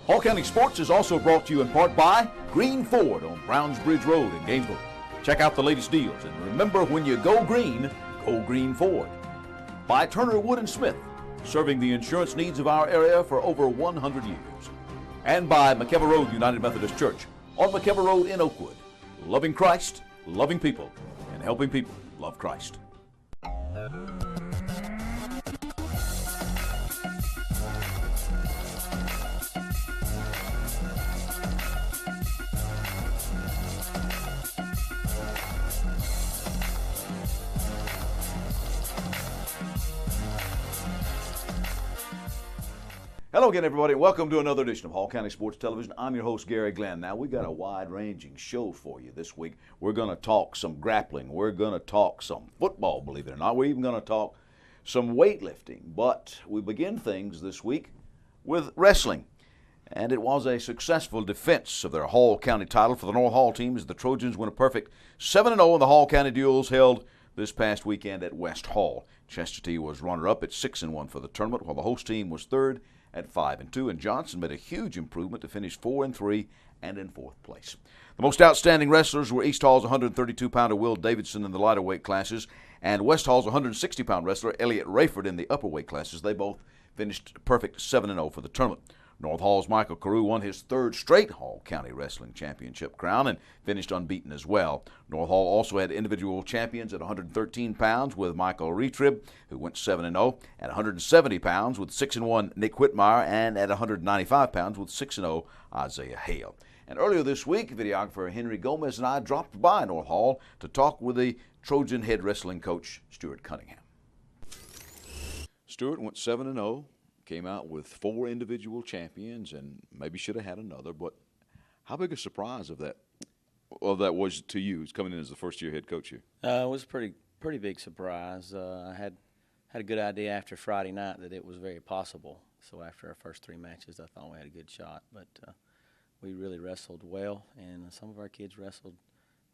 Hall County Sports is also brought to you in part by Green Ford on Browns Bridge Road in Gainesville. Check out the latest deals, and remember, when you go Green Ford. By Turner Wood & Smith, serving the insurance needs of our area for over 100 years. And by McKellar Road United Methodist Church on McKellar Road in Oakwood. Loving Christ, loving people, and helping people love Christ. Hello again, everybody. Welcome to another edition of Hall County Sports Television. I'm your host, Gary Glenn. Now, we got a wide-ranging show for you this week. We're going to talk some grappling. We're going to talk some football, believe it or not. We're even going to talk some weightlifting. But we begin things this week with wrestling. And it was a successful defense of their Hall County title for the North Hall team as the Trojans win a perfect 7-0 in the Hall County duels held this past weekend at West Hall. Chesterton was runner-up at 6-1 for the tournament, while the host team was third at 5-2, and Johnson made a huge improvement to finish 4-3 and in fourth place. The most outstanding wrestlers were East Hall's 132-pounder Will Davidson in the lighter weight classes and West Hall's 160-pound wrestler Elliott Rayford in the upper weight classes. They both finished perfect 7-0 for the tournament. North Hall's Michael Carew won his third straight Hall County Wrestling Championship crown and finished unbeaten as well. North Hall also had individual champions at 113 pounds with Michael Retrib, who went 7-0, at 170 pounds with 6-1 Nick Whitmire, and at 195 pounds with 6-0 Isaiah Hale. And earlier this week, videographer Henry Gomez and I dropped by North Hall to talk with the Trojan head wrestling coach, Stuart Cunningham. Stuart went 7-0. Came out with 4 individual champions, and maybe should have had another. But how big a surprise of that was to you, coming in as the first-year head coach here? It was a pretty big surprise. I had a good idea after Friday night that it was very possible. So after our first 3 matches, I thought we had a good shot. But we really wrestled well, and some of our kids wrestled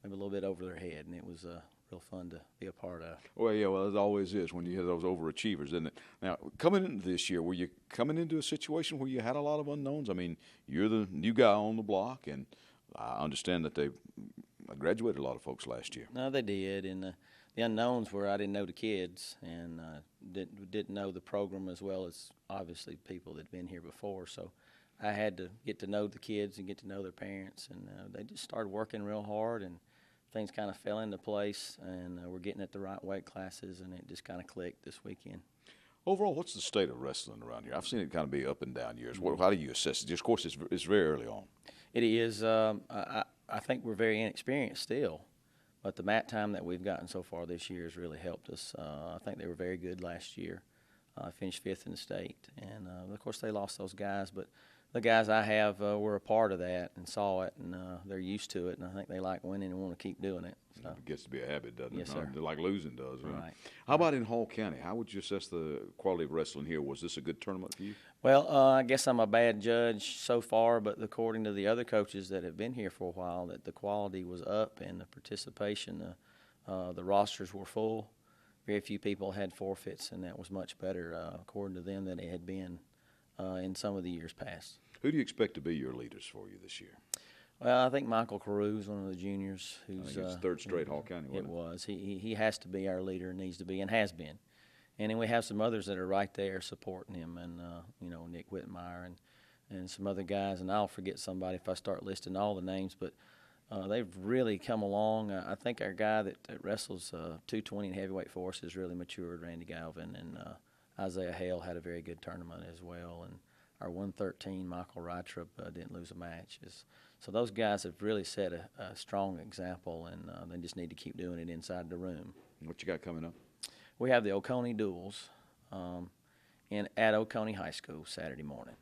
maybe a little bit over their head, and it was real fun to be a part of. Well, yeah, it always is when you have those overachievers, isn't it? Now, coming into this year, were you coming into a situation where you had a lot of unknowns? I mean, you're the new guy on the block, and I understand that they graduated a lot of folks last year. No, they did, and the unknowns were I didn't know the kids and didn't know the program as well as obviously people that had been here before. So I had to get to know the kids and get to know their parents, and they just started working real hard, and things kind of fell into place, and we're getting at the right weight classes, and it just kind of clicked this weekend. Overall, what's the state of wrestling around here? I've seen it kind of be up and down years. How do you assess it? Just, of course, it's very early on. It is. I think we're very inexperienced still, but the mat time that we've gotten so far this year has really helped us. I think they were very good last year. Finished 5th in the state, and of course they lost those guys, but the guys I have were a part of that and saw it, and they're used to it, and I think they like winning and want to keep doing it. So. It gets to be a habit, doesn't it? Yes, sir. Like losing does, right? Right. How about in Hall County? How would you assess the quality of wrestling here? Was this a good tournament for you? Well, I guess I'm a bad judge so far, but according to the other coaches that have been here for a while, that the quality was up and the participation, the rosters were full. Very few people had forfeits, and that was much better, according to them, than it had been in some of the years past. Who do you expect to be your leaders for you this year? Well, I think Michael Carew is one of the juniors. Who's it's third straight Hall County, wasn't it? It was. He has to be our leader, needs to be, and has been. And then we have some others that are right there supporting him, and Nick Whitmire and some other guys. And I'll forget somebody if I start listing all the names, but they've really come along. I think our guy that wrestles 220 and heavyweight for us has really matured, Randy Galvin, and Isaiah Hale had a very good tournament as well. And our 113, Michael Rytrup, didn't lose a match. So those guys have really set a strong example, and they just need to keep doing it inside the room. What you got coming up? We have the Oconee Duels at Oconee High School Saturday morning.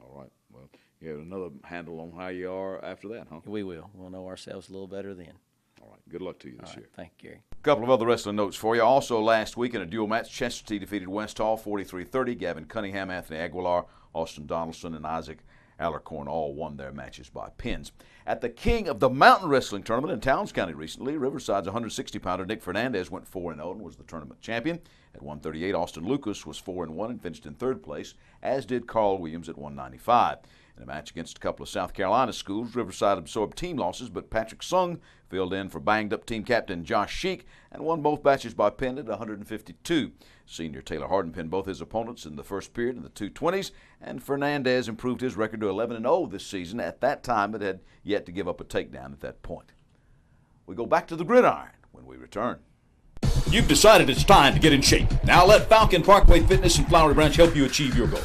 All right. Well, you have another handle on how you are after that, huh? We will. We'll know ourselves a little better then. All right. Good luck to you this year. Thank you, Gary. A couple of other wrestling notes for you. Also last week in a dual match, Chesterton defeated West Hall 43-30. Gavin Cunningham, Anthony Aguilar, Austin Donaldson, and Isaac Alarcorn all won their matches by pins. At the King of the Mountain Wrestling Tournament in Towns County recently, Riverside's 160-pounder Nick Fernandez went 4-0 and was the tournament champion. At 138, Austin Lucas was 4-1 and finished in third place, as did Carl Williams at 195. In a match against a couple of South Carolina schools, Riverside absorbed team losses, but Patrick Sung filled in for banged-up team captain Josh Sheik and won both matches by pin at 152. Senior Taylor Harden pinned both his opponents in the first period in the 220s, and Fernandez improved his record to 11-0 this season. At that time, it had yet to give up a takedown at that point. We go back to the gridiron when we return. You've decided it's time to get in shape. Now let Falcon Parkway Fitness in Flowery Branch help you achieve your goal.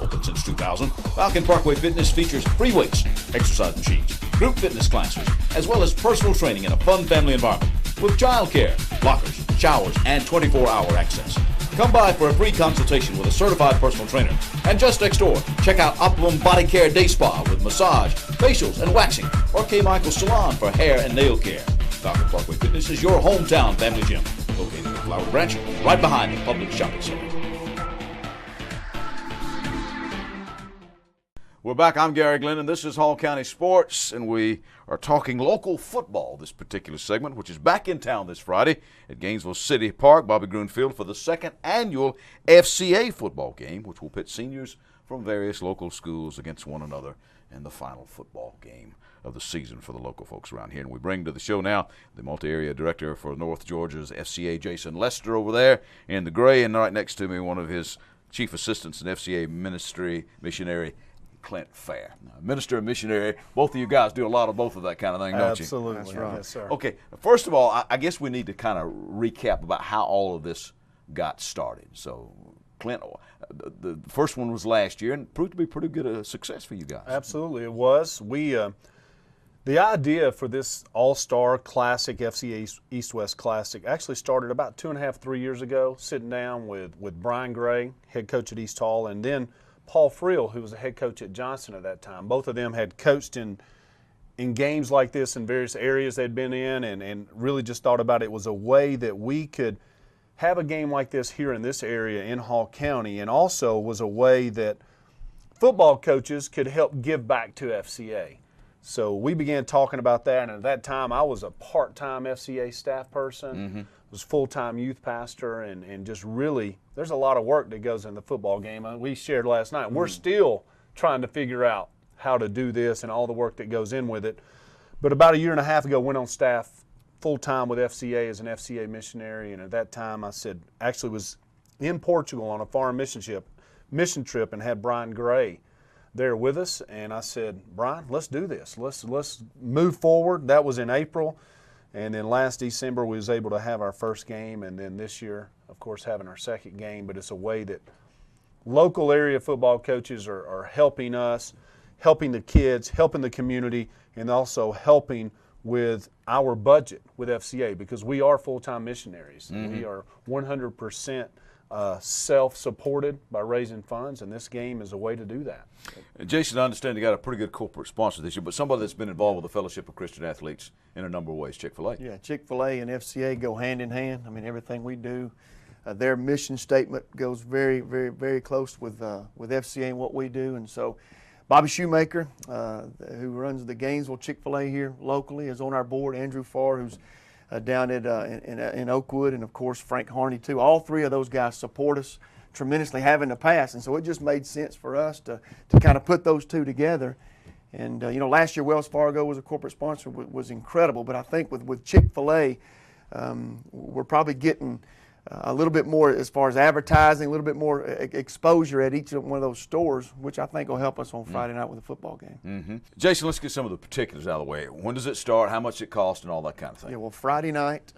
Open since 2000, Falcon Parkway Fitness features free weights, exercise machines, group fitness classes, as well as personal training in a fun family environment with childcare, lockers, showers, and 24-hour access. Come by for a free consultation with a certified personal trainer. And just next door, check out Optimum Body Care Day Spa with massage, facials, and waxing, or K. Michael's Salon for hair and nail care. Falcon Parkway Fitness is your hometown family gym, located in Flowery Branch, right behind the public shopping center. We're back. I'm Gary Glenn, and this is Hall County Sports, and we are talking local football this particular segment, which is back in town this Friday at Gainesville City Park, Bobby Gruen Field, for the second annual FCA football game, which will pit seniors from various local schools against one another in the final football game of the season for the local folks around here. And we bring to the show now the multi-area director for North Georgia's FCA, Jason Lester, over there in the gray, and right next to me, one of his chief assistants in FCA ministry, missionary Clint Fair. Now, minister and missionary, both of you guys do a lot of both of that kind of thing, don't you? Absolutely. That's right. Yes, sir. Okay, first of all, I guess we need to kind of recap about how all of this got started. So, Clint, the first one was last year and proved to be pretty good a success for you guys. Absolutely, it was. The idea for this All-Star Classic, FCA East-West Classic, actually started about 2.5, 3 years ago, sitting down with Brian Gray, head coach at East Hall, and then Paul Friel, who was the head coach at Johnson at that time. Both of them had coached in games like this in various areas they'd been in, and really just thought about it was a way that we could have a game like this here in this area in Hall County, and also was a way that football coaches could help give back to FCA. So we began talking about that, and at that time I was a part-time FCA staff person, was full-time youth pastor, and just really, there's a lot of work that goes in the football game. We shared last night, we're still trying to figure out how to do this and all the work that goes in with it. But about 1.5 years ago, went on staff full-time with FCA as an FCA missionary, and at that time I said, actually was in Portugal on a foreign mission trip and had Brian Gray there with us, and I said, Brian, let's do this. Let's move forward. That was in April, and then last December we was able to have our first game, and then this year, of course, having our second game. But it's a way that local area football coaches are helping us, helping the kids, helping the community, and also helping with our budget with FCA, because we are full-time missionaries. And we are 100% self-supported by raising funds, and this game is a way to do that. And Jason, I understand you got a pretty good corporate sponsor this year, but somebody that's been involved with the Fellowship of Christian Athletes in a number of ways, Chick-fil-A. Yeah, Chick-fil-A and FCA go hand in hand. I mean, everything we do, their mission statement goes very, very, very close with FCA and what we do. And so Bobby Shoemaker, who runs the Gainesville Chick-fil-A here locally, is on our board. Andrew Farr, who's down at in Oakwood, and of course Frank Harney too. All three of those guys support us tremendously, have in the past, and so it just made sense for us to kind of put those two together. And last year Wells Fargo was a corporate sponsor, was incredible. But I think with Chick-fil-A, we're probably getting a little bit more as far as advertising, a little bit more exposure at each one of those stores, which I think will help us on Friday night with the football game. Jason, let's get some of the particulars out of the way. When does it start? How much it costs, and all that kind of thing? Yeah, well, Friday night,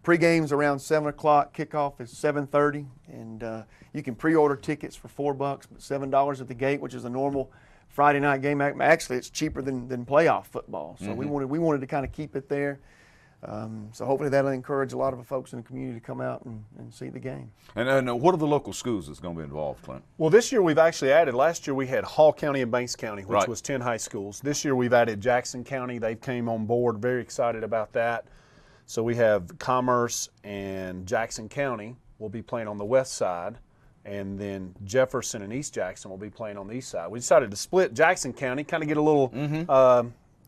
pre-game's around 7 o'clock. Kickoff is 7:30, and you can pre-order tickets for $4, but $7 at the gate, which is a normal Friday night game. Actually, it's cheaper than playoff football, so we wanted to kind of keep it there. So hopefully that'll encourage a lot of the folks in the community to come out and see the game. And what are the local schools that's going to be involved, Clint? Well, this year we've actually added, last year we had Hall County and Banks County, which was 10 high schools. This year we've added Jackson County. They came on board, very excited about that. So we have Commerce and Jackson County will be playing on the west side, and then Jefferson and East Jackson will be playing on the east side. We decided to split Jackson County, kind of get a little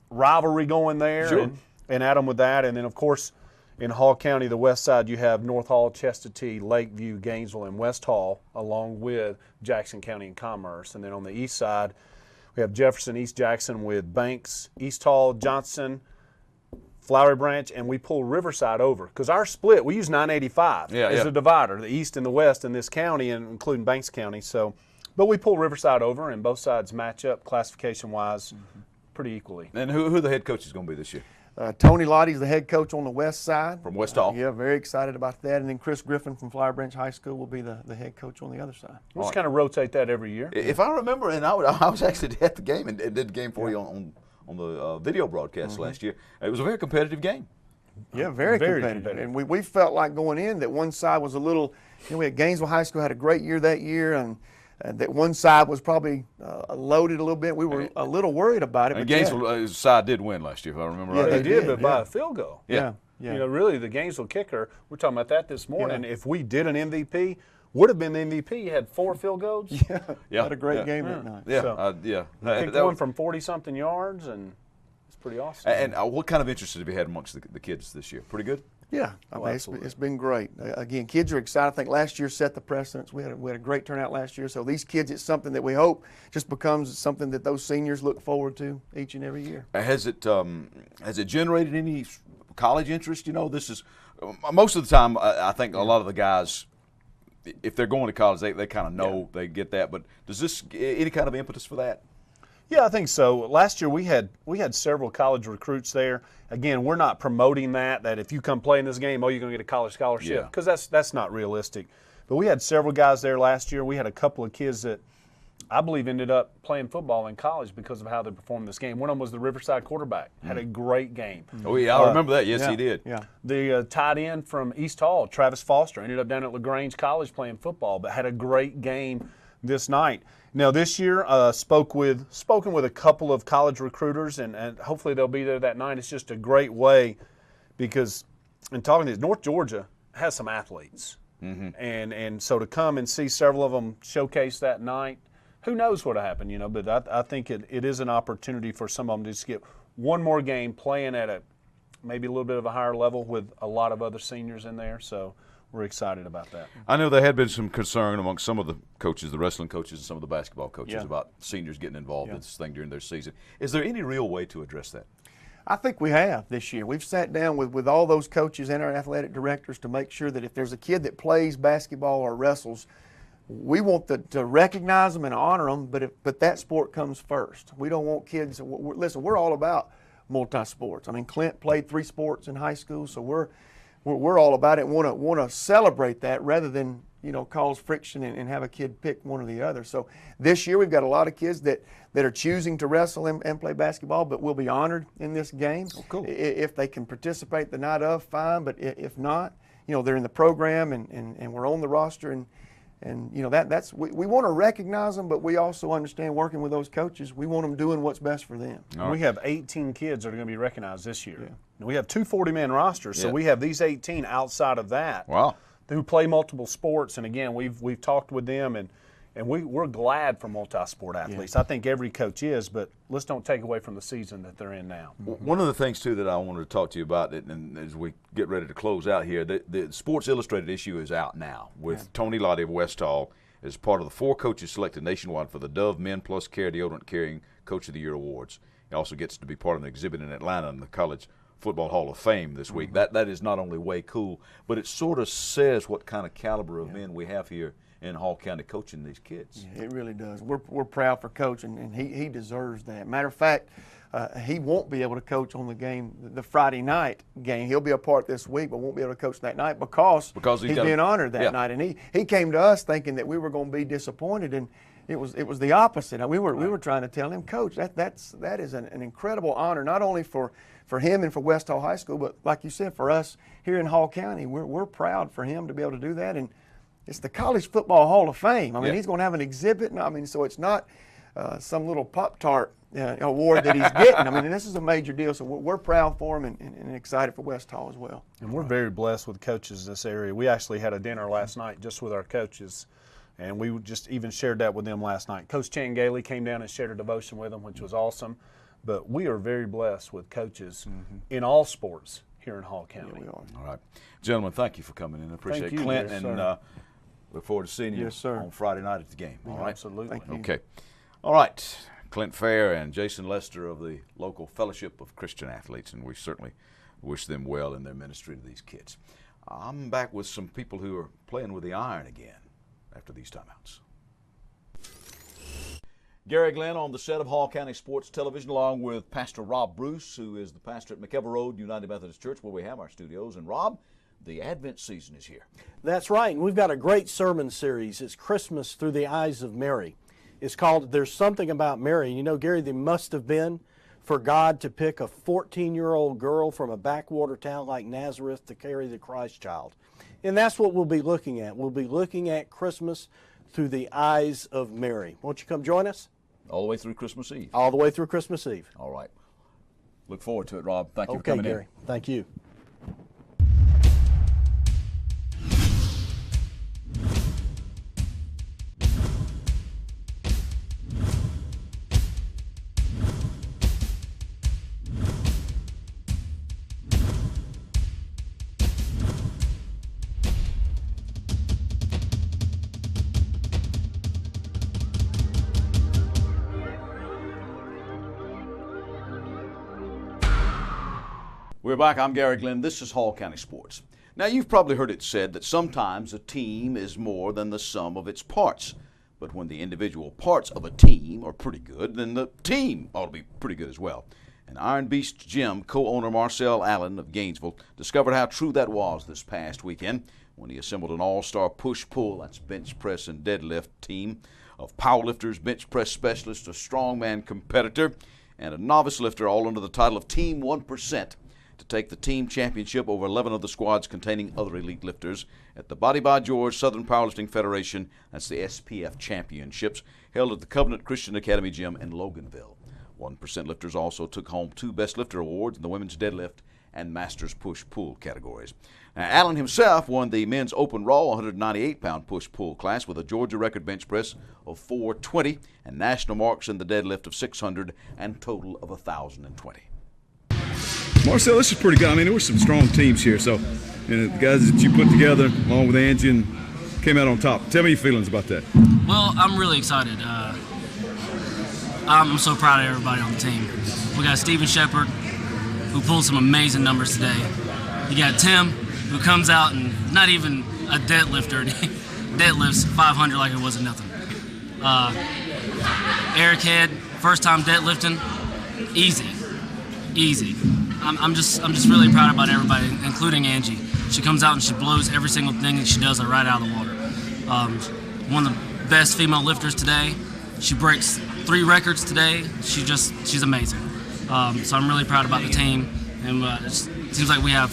rivalry going there. Sure. And add them with that. And then, of course, in Hall County, the west side, you have North Hall, Chestatee, Lakeview, Gainesville, and West Hall, along with Jackson County and Commerce. And then on the east side, We have Jefferson, East Jackson with Banks, East Hall, Johnson, Flowery Branch, and we pull Riverside over. Because our split, we use 985 as a divider, the east and the west in this county, and including Banks County. So, but we pull Riverside over, and both sides match up classification-wise pretty equally. And who the head coach is going to be this year? Tony Lottie's the head coach on the west side. From West Hall? Yeah, very excited about that. And then Chris Griffin from Flowery Branch High School will be the head coach on the other side. We just kind of rotate that every year. If I remember, and I was actually at the game and did the game for you on the video broadcast last year. It was a very competitive game. Yeah, very competitive. And we felt like going in that one side was a little, we had Gainesville High School had a great year that year, and that one side was probably loaded a little bit. We were a little worried about it. And Gainesville side did win last year, if I remember right. They did, but by a field goal. Yeah. You know, really, the Gainesville kicker, we're talking about that this morning. If we did an MVP, would have been the MVP. He had 4 field goals. Had a great game that night. Kicked one from 40-something yards, and it's pretty awesome. And what kind of interest have you had amongst the kids this year? Pretty good? Yeah, I mean, it's been great. Again, kids are excited. I think last year set the precedence. We had a great turnout last year. So these kids, it's something that we hope just becomes something that those seniors look forward to each and every year. Has it generated any college interest? You know, this is most of the time. I think a lot of the guys, if they're going to college, they kind of know they get that. But does this any kind of impetus for that? Yeah, I think so. Last year we had several college recruits there. Again, we're not promoting that if you come play in this game, you're going to get a college scholarship, because that's not realistic. But we had several guys there last year. We had a couple of kids that I believe ended up playing football in college because of how they performed this game. One of them was the Riverside quarterback. Had a great game. Oh, yeah, I remember that. Yes, he did. Yeah. The tight end from East Hall, Travis Foster, ended up down at LaGrange College playing football, but had a great game this night. Now, this year, spoken with a couple of college recruiters, and hopefully they'll be there that night. It's just a great way because, in talking to this, North Georgia has some athletes. And so to come and see several of them showcase that night, who knows what'll happen, you know, but I think it is an opportunity for some of them to just get one more game playing at maybe a little bit of a higher level with a lot of other seniors in there. So we're excited about that. I know there had been some concern among some of the coaches, the wrestling coaches and some of the basketball coaches about seniors getting involved in this thing during their season. Is there any real way to address that? I think we have this year. We've sat down with all those coaches and our athletic directors to make sure that if there's a kid that plays basketball or wrestles, we want to recognize them and honor them, but that sport comes first. We don't want kids. Listen, we're all about multi-sports. I mean, Clint played 3 sports in high school, so we're all about it. Want to celebrate that rather than cause friction and have a kid pick one or the other. So this year we've got a lot of kids that are choosing to wrestle and play basketball, but will be honored in this game. Oh, cool. If they can participate the night of, fine. But if not, they're in the program and we're on the roster and that's we want to recognize them, but we also understand working with those coaches. We want them doing what's best for them. Right. We have 18 kids that are going to be recognized this year. Yeah. We have 2 40-man rosters, so we have these 18 outside of that. Wow. Who play multiple sports, and again, we've talked with them, and we're glad for multi-sport athletes. Yeah. I think every coach is, but let's don't take away from the season that they're in now. One of the things too that I wanted to talk to you about, and as we get ready to close out here, the Sports Illustrated issue is out now with Tony Lottie of West Hall as part of the 4 coaches selected nationwide for the Dove Men Plus Care Deodorant Carrying Coach of the Year Awards. He also gets to be part of an exhibit in Atlanta in the College Football Hall of Fame this week. That is not only way cool, but it sort of says what kind of caliber of men we have here in Hall County coaching these kids. Yeah, it really does. We're proud for Coach, and he deserves that. Matter of fact, he won't be able to coach on the Friday night game. He'll be a part this week, but won't be able to coach that night because he's being honored that night. And he came to us thinking that we were going to be disappointed, and it was the opposite. We were trying to tell him, Coach, that is an incredible honor, not only for him and for West Hall High School, but like you said, for us here in Hall County. We're proud for him to be able to do that, and it's the College Football Hall of Fame. I mean, he's going to have an exhibit. So it's not some little Pop-Tart award that he's getting. I mean, this is a major deal. So we're proud for him and excited for West Hall as well. And we're very blessed with coaches in this area. We actually had a dinner last night just with our coaches, and we just even shared that with them last night. Coach Chan Gailey came down and shared a devotion with them, which was awesome. But we are very blessed with coaches in all sports here in Hall County. Yeah, we are. All right. Gentlemen, thank you for coming in. I appreciate you, Clint, yes, and look forward to seeing you on Friday night at the game. All right? Absolutely. Thank you. Okay. All right. Clint Fair and Jason Lester of the local Fellowship of Christian Athletes, and we certainly wish them well in their ministry to these kids. I'm back with some people who are playing with the iron again after these timeouts. Gary Glenn on the set of Hall County Sports Television, along with Pastor Rob Bruce, who is the pastor at McEver Road United Methodist Church, where we have our studios. And Rob, the Advent season is here. That's right, and we've got a great sermon series. It's Christmas Through the Eyes of Mary. It's called There's Something About Mary. You know, Gary, there must have been for God to pick a 14-year-old girl from a backwater town like Nazareth to carry the Christ child. And that's what we'll be looking at. We'll be looking at Christmas through the eyes of Mary. Won't you come join us? All the way through Christmas Eve. All the way through Christmas Eve. All right. Look forward to it, Rob. Thank you for Okay, coming Gary. in. Thank you. We're back. I'm Gary Glenn. This is Hall County Sports. Now, you've probably heard it said that sometimes a team is more than the sum of its parts. But when the individual parts of a team are pretty good, then the team ought to be pretty good as well. And Iron Beast Gym co-owner Marcel Allen of Gainesville discovered how true that was this past weekend when he assembled an all-star push-pull, that's bench press and deadlift team of powerlifters, bench press specialists, a strongman competitor, and a novice lifter, all under the title of Team 1%. To take the team championship over 11 of the squads containing other elite lifters at the Body by George Southern Powerlifting Federation, that's the SPF Championships, held at the Covenant Christian Academy Gym in Loganville. 1% lifters also took home 2 Best Lifter awards in the women's deadlift and Masters Push-Pull categories. Now, Allen himself won the men's open raw 198-pound push-pull class with a Georgia record bench press of 420 and national marks in the deadlift of 600 and total of 1,020. Marcel, this is pretty good. I mean, there were some strong teams here. So, the guys that you put together, along with Angie, and came out on top. Tell me your feelings about that. Well, I'm really excited. I'm so proud of everybody on the team. We got Steven Shepard, who pulled some amazing numbers today. You got Tim, who comes out and not even a deadlifter, deadlifts 500 like it wasn't nothing. Eric Head, first time deadlifting, easy. I'm just really proud about everybody, including Angie. She comes out and she blows every single thing that she does right out of the water. One of the best female lifters today. She breaks 3 records today. She's amazing. So I'm really proud about the team, and it seems like we have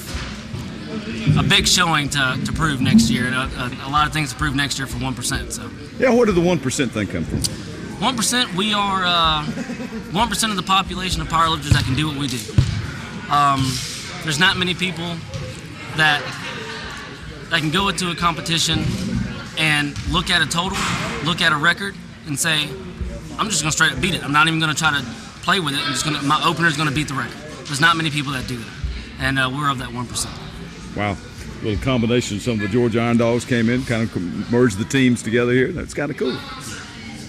a big showing to prove next year, and a lot of things to prove next year for 1%. So Yeah, where did the 1% thing come from? 1%. We are 1% of the population of powerlifters that can do what we do. There's not many people that can go into a competition and look at a total, look at a record, and say, I'm just going to straight up beat it. I'm not even going to try to play with it. My opener is going to beat the record. There's not many people that do that, and we're of that 1%. Wow. A little combination. Some of the Georgia Iron Dogs came in, kind of merged the teams together here. That's kind of cool.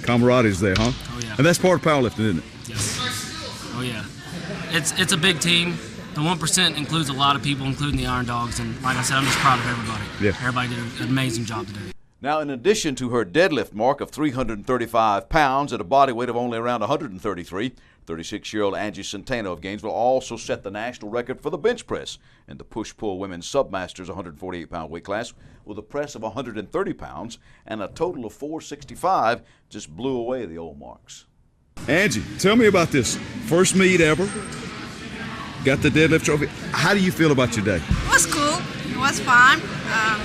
Camaradade's there, huh? Oh, yeah. And that's part of powerlifting, isn't it? Yes. Oh, yeah. It's a big team. The 1% includes a lot of people, including the Iron Dogs, and like I said, I'm just proud of everybody. Yeah. Everybody did an amazing job today. Now, in addition to her deadlift mark of 335 pounds at a body weight of only around 133, 36-year-old Angie Centeno of Gainesville also set the national record for the bench press in the push-pull women's submasters 148-pound weight class with a press of 130 pounds and a total of 465, just blew away the old marks. Angie, tell me about this first meet ever. Got the deadlift trophy. How do you feel about your day? It was cool. It was fun. I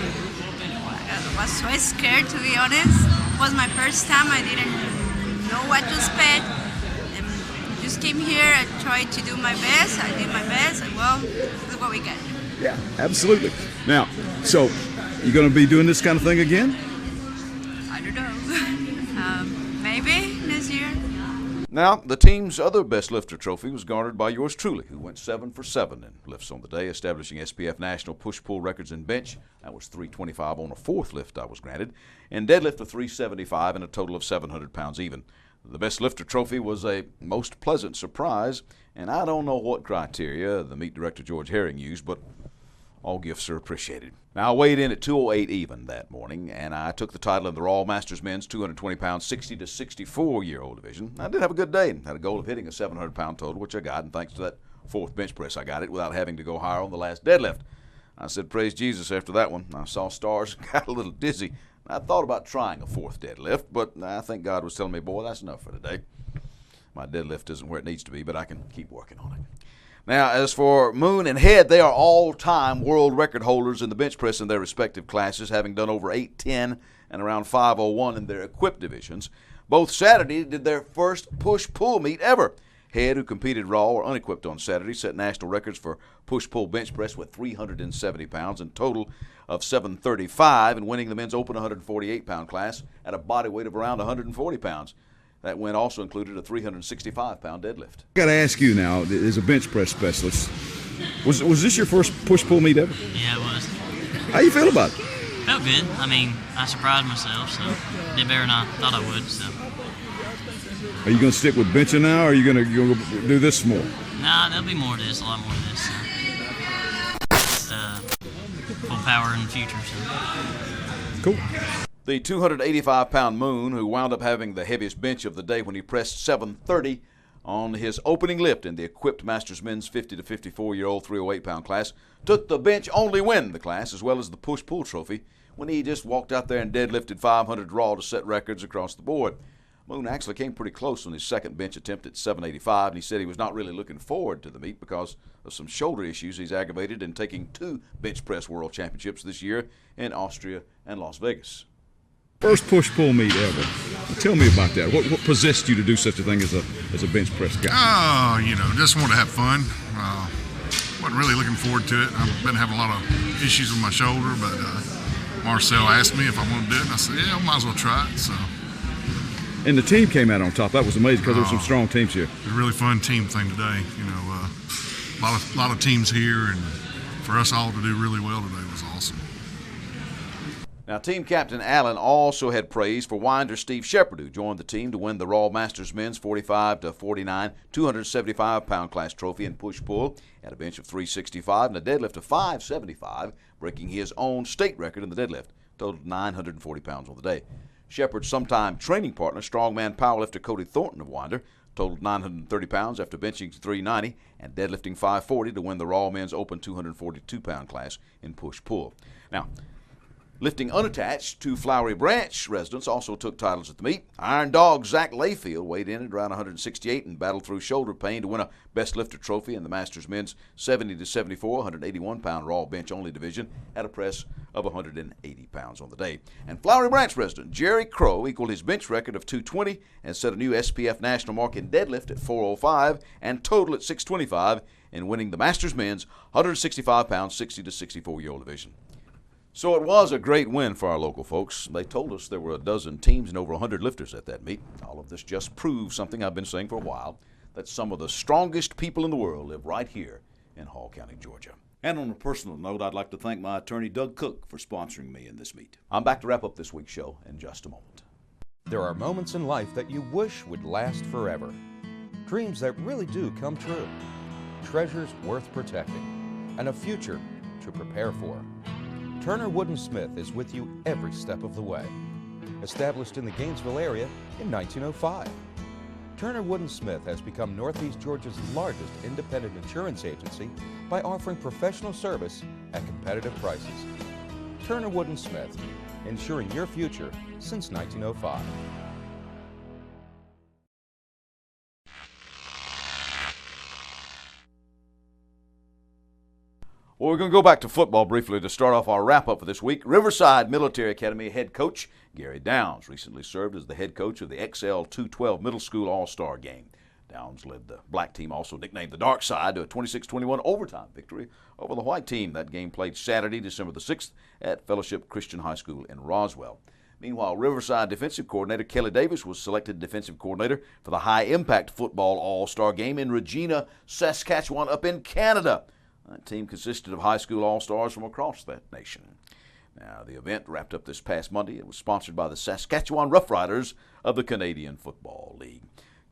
was so scared, to be honest. It was my first time. I didn't know what to expect. Just came here. I tried to do my best. I did my best. And well, this is what we get. Yeah, absolutely. Now, so you going to be doing this kind of thing again? I don't know. Maybe next year. Now, the team's other Best Lifter trophy was garnered by yours truly, who went 7 for 7 in lifts on the day, establishing SPF national push-pull records in bench. That was 325 on a 4th lift I was granted, and deadlift of 375 and a total of 700 pounds even. The Best Lifter Trophy was a most pleasant surprise, and I don't know what criteria the meet director George Herring used, but all gifts are appreciated. Now, I weighed in at 208 even that morning, and I took the title in the Raw Masters men's 220-pound 60 to 64-year-old division. I did have a good day and had a goal of hitting a 700-pound total, which I got, and thanks to that fourth bench press, I got it without having to go higher on the last deadlift. I said, praise Jesus after that one. I saw stars and got a little dizzy. I thought about trying a fourth deadlift, but I think God was telling me, boy, that's enough for today. My deadlift isn't where it needs to be, but I can keep working on it. Now, as for Moon and Head, they are all-time world record holders in the bench press in their respective classes, having done over 810 and around 501 in their equipped divisions. Both Saturday did their first push-pull meet ever. Head, who competed raw or unequipped on Saturday, set national records for push-pull bench press with 370 pounds and total of 735, and winning the men's open 148-pound class at a body weight of around 140 pounds. That win also included a 365-pound deadlift. I got to ask you now, as a bench press specialist, was this your first push-pull meet ever? Yeah, it was. How you feel about it? Felt good. I mean, I surprised myself, so did better than I thought I would. So. Are you going to stick with benching now, or are you going to do this more? Nah, there'll be more of this, a lot more of this. So. Full power in the future. So. Cool. The 285-pound Moon, who wound up having the heaviest bench of the day when he pressed 730 on his opening lift in the equipped Masters men's 50 to 54-year-old 308-pound class, took the bench-only win in the class as well as the push-pull trophy when he just walked out there and deadlifted 500 raw to set records across the board. Moon actually came pretty close on his second bench attempt at 785, and he said he was not really looking forward to the meet because of some shoulder issues he's aggravated in taking 2 bench press world championships this year in Austria and Las Vegas. First push-pull meet ever. Tell me about that. What possessed you to do such a thing as a bench press guy? Oh, just wanted to have fun. Wasn't really looking forward to it. I've been having a lot of issues with my shoulder, but Marcel asked me if I wanted to do it, and I said, yeah, I might as well try it. So. And the team came out on top. That was amazing because there were some strong teams here. It was a really fun team thing today. A lot of teams here, and for us all to do really well today was awesome. Now, team captain Allen also had praise for winder Steve Shepard, who joined the team to win the Raw Masters men's 45 to 49 275-pound class trophy in push-pull at a bench of 365 and a deadlift of 575, breaking his own state record in the deadlift, totaled 940 pounds on the day. Shepard's sometime training partner, strongman powerlifter Cody Thornton of Winder, totaled 930 pounds after benching 390 and deadlifting 540 to win the Raw men's open 242-pound class in push-pull. Now, lifting unattached, 2 Flowery Branch residents also took titles at the meet. Iron Dog Zach Layfield weighed in at around 168 and battled through shoulder pain to win a Best Lifter trophy in the Masters men's 70 to 74, 181-pound raw bench-only division at a press of 180 pounds on the day. And Flowery Branch resident Jerry Crow equaled his bench record of 220 and set a new SPF national mark in deadlift at 405 and total at 625 in winning the Masters men's 165-pound 60 to 64-year-old division. So it was a great win for our local folks. They told us there were a dozen teams and over 100 lifters at that meet. All of this just proves something I've been saying for a while, that some of the strongest people in the world live right here in Hall County, Georgia. And on a personal note, I'd like to thank my attorney, Doug Cook, for sponsoring me in this meet. I'm back to wrap up this week's show in just a moment. There are moments in life that you wish would last forever. Dreams that really do come true. Treasures worth protecting. And a future to prepare for. Turner Wood & Smith is with you every step of the way. Established in the Gainesville area in 1905. Turner Wood & Smith has become Northeast Georgia's largest independent insurance agency by offering professional service at competitive prices. Turner Wood & Smith, insuring your future since 1905. Well, we're going to go back to football briefly to start off our wrap-up for this week. Riverside Military Academy head coach Gary Downs recently served as the head coach of the XL 212 Middle School All-Star Game. Downs led the black team, also nicknamed the Dark Side, to a 26-21 overtime victory over the white team. That game played Saturday, December the 6th at Fellowship Christian High School in Roswell. Meanwhile, Riverside defensive coordinator Kelly Davis was selected defensive coordinator for the high-impact football All-Star Game in Regina, Saskatchewan, up in Canada. That team consisted of high school all-stars from across that nation. Now, the event wrapped up this past Monday. It was sponsored by the Saskatchewan Roughriders of the Canadian Football League.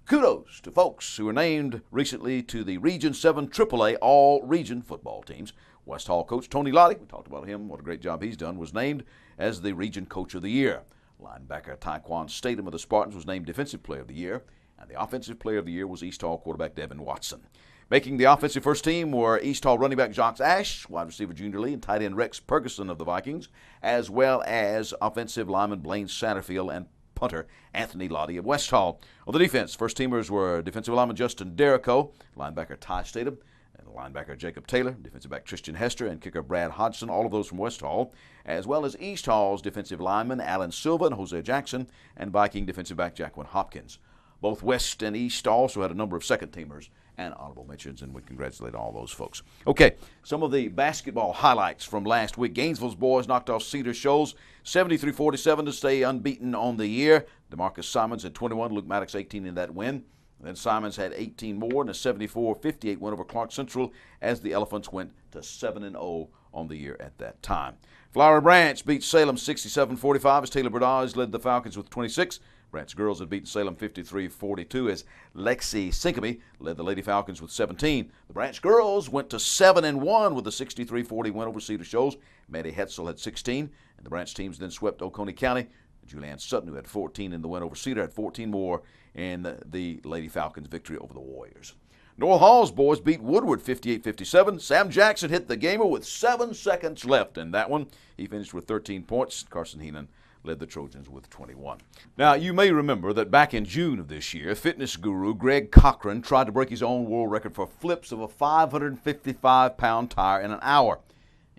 Kudos to folks who were named recently to the Region 7 AAA All-Region football teams. West Hall coach Tony Lottie, we talked about him, what a great job he's done, was named as the Region Coach of the Year. Linebacker Taekwon Statham of the Spartans was named Defensive Player of the Year, and the Offensive Player of the Year was East Hall quarterback Devin Watson. Making the offensive first team were East Hall running back Jacques Ash, wide receiver Junior Lee, and tight end Rex Ferguson of the Vikings, as well as offensive lineman Blaine Satterfield and punter Anthony Lottie of West Hall. On the defense, first teamers were defensive lineman Justin Derrico, linebacker Ty Statham, and linebacker Jacob Taylor, defensive back Tristan Hester, and kicker Brad Hodgson, all of those from West Hall, as well as East Hall's defensive linemen Alan Silva and Jose Jackson, and Viking defensive back Jacqueline Hopkins. Both West and East also had a number of second-teamers and honorable mentions, and we congratulate all those folks. Okay, some of the basketball highlights from last week. Gainesville's boys knocked off Cedar Shoals 73-47 to stay unbeaten on the year. DeMarcus Simons had 21, Luke Maddox 18 in that win. And then Simons had 18 more in a 74-58 win over Clark Central as the Elephants went to 7-0 on the year at that time. Flowery Branch beat Salem 67-45 as Taylor Burdage led the Falcons with 26. Branch girls had beaten Salem 53-42 as Lexi Sinkamy led the Lady Falcons with 17. The Branch girls went to 7-1 with a 63-40 win over Cedar Shoals. Maddie Hetzel had 16, and the Branch teams then swept Oconee County. Julianne Sutton, who had 14 in the win over Cedar, had 14 more in the Lady Falcons' victory over the Warriors. Noel Hall's boys beat Woodward 58-57. Sam Jackson hit the gamer with 7 seconds left in that one. He finished with 13 points. Carson Heenan led the Trojans with 21. Now, you may remember that back in June of this year, fitness guru Greg Cochran tried to break his own world record for flips of a 555-pound tire in an hour.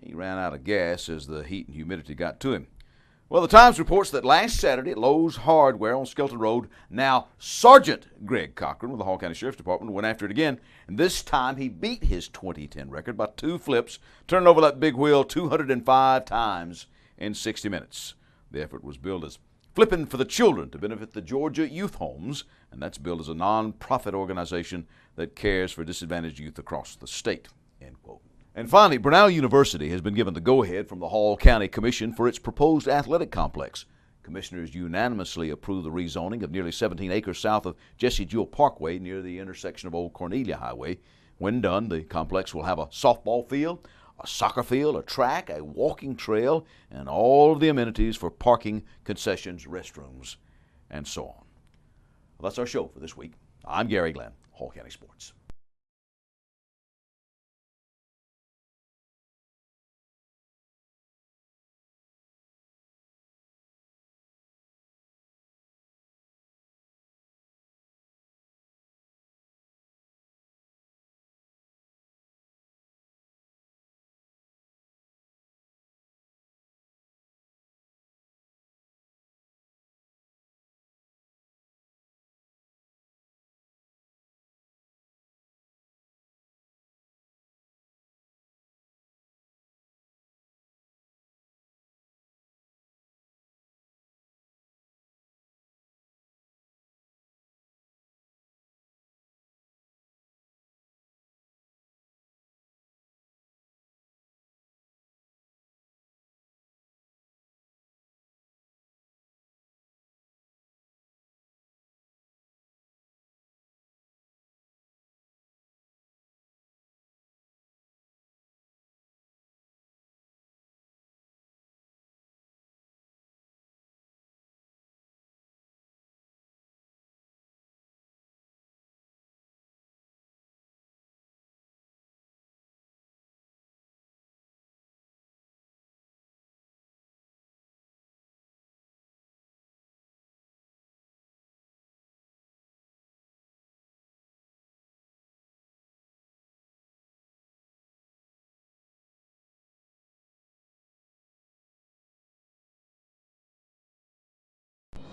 He ran out of gas as the heat and humidity got to him. Well, the Times reports that last Saturday at Lowe's Hardware on Skelton Road, now Sergeant Greg Cochran with the Hall County Sheriff's Department went after it again, and this time he beat his 2010 record by 2 flips, turning over that big wheel 205 times in 60 minutes. The effort was billed as Flipping for the Children to benefit the Georgia Youth Homes, and that's billed as a non-profit organization that cares for disadvantaged youth across the state, end quote. And finally, Brenau University has been given the go-ahead from the Hall County Commission for its proposed athletic complex. Commissioners unanimously approved the rezoning of nearly 17 acres south of Jesse Jewell Parkway near the intersection of Old Cornelia Highway. When done, the complex will have a softball field, a soccer field, a track, a walking trail, and all of the amenities for parking, concessions, restrooms, and so on. Well, that's our show for this week. I'm Gary Glenn, Hall County Sports.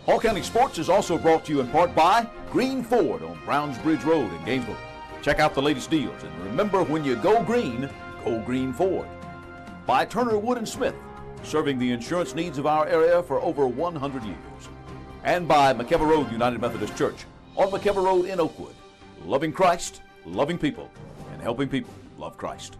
Hall County Sports is also brought to you in part by Green Ford on Browns Bridge Road in Gainesville. Check out the latest deals, and remember, when you go Green Ford. By Turner Wood & Smith, serving the insurance needs of our area for over 100 years. And by McKever Road United Methodist Church on McKever Road in Oakwood. Loving Christ, loving people, and helping people love Christ.